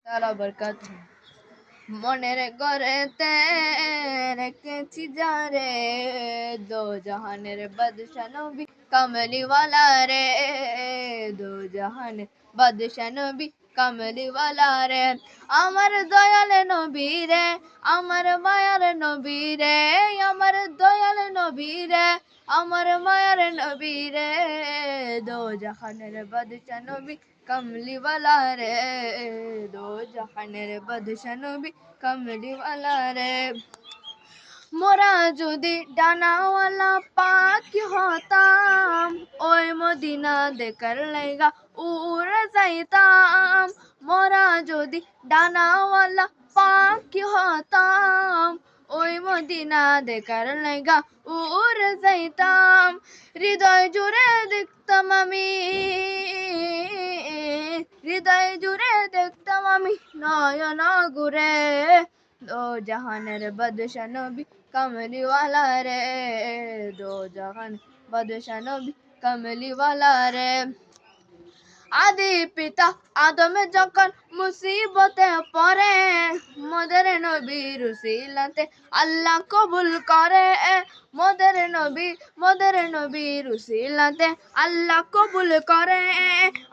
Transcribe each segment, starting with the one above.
তাআলা বারাকাতুহু। মনের ঘরেতে রেখেছি যারে, দো জাহানের বাদশা নবী কামলিওয়ালা রে, দো জাহানের বাদশা নবী কামলিওয়ালা রে। আমার দয়াল নবী রে, আমার মায়ার নবী রে, আমার দয়াল নবী রে, আমার মায়ার নবী রে, দো জাহানের বাদশা নবী কমলিওয়ালা রে, দো জাহানের বাদশা নবী কমলিওয়ালা রে। মোরা যদি ডানাওয়ালা পাখি হতাম, ওই মদিনা দেখার লাইগা উড়ে যাইতাম। মোরা যদি ডানাওয়ালা পাখি হতাম, ওই মদিনা দেখার লাইগা উড়ে যাইতাম। হৃদয় জুড়ে দেখতাম আমি, হৃদয় জুড়ে দেখতাম আমি নয়ন ঘুরে, দো জাহানের বাদশা নবী কমলিওয়ালা রে, দো জাহান বাদশা নবী কমলিওয়ালা রে। আদি পিতা আদম যখন মুসিবতে পড়ে, মোদের নবীর উসিলাতে আল্লাহ কবুল করে, মোদের নবীর উসিলাতে আল্লাহ কবুল করে।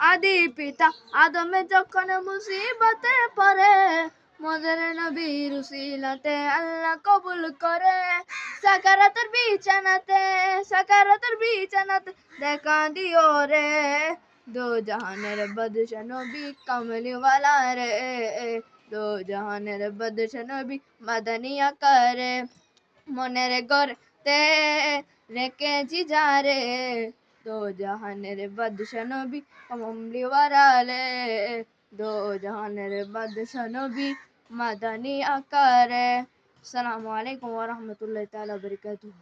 আদি পিতা আদম যখন মুসিবতে পড়ে, মোদের নবীর উসিলাতে আল্লাহ কবুল করে। সাকারাতের বিছানাতে দেখা দিও রে, দো জাহানের বাদশা নবী কমলিওয়ালা রে, দো জাহানের বাদশা নবী মাদানী আকারে। মনের ঘরেতে রেখেছি যারে, দো জাহানের বাদশা নবী কমলিওয়ালা রে, দো জাহানের বাদশা নবী মাদানী আকারে। আসসালামু আলাইকুম ওয়া রাহমাতুল্লাহি তাআলা বারাকাতুহু।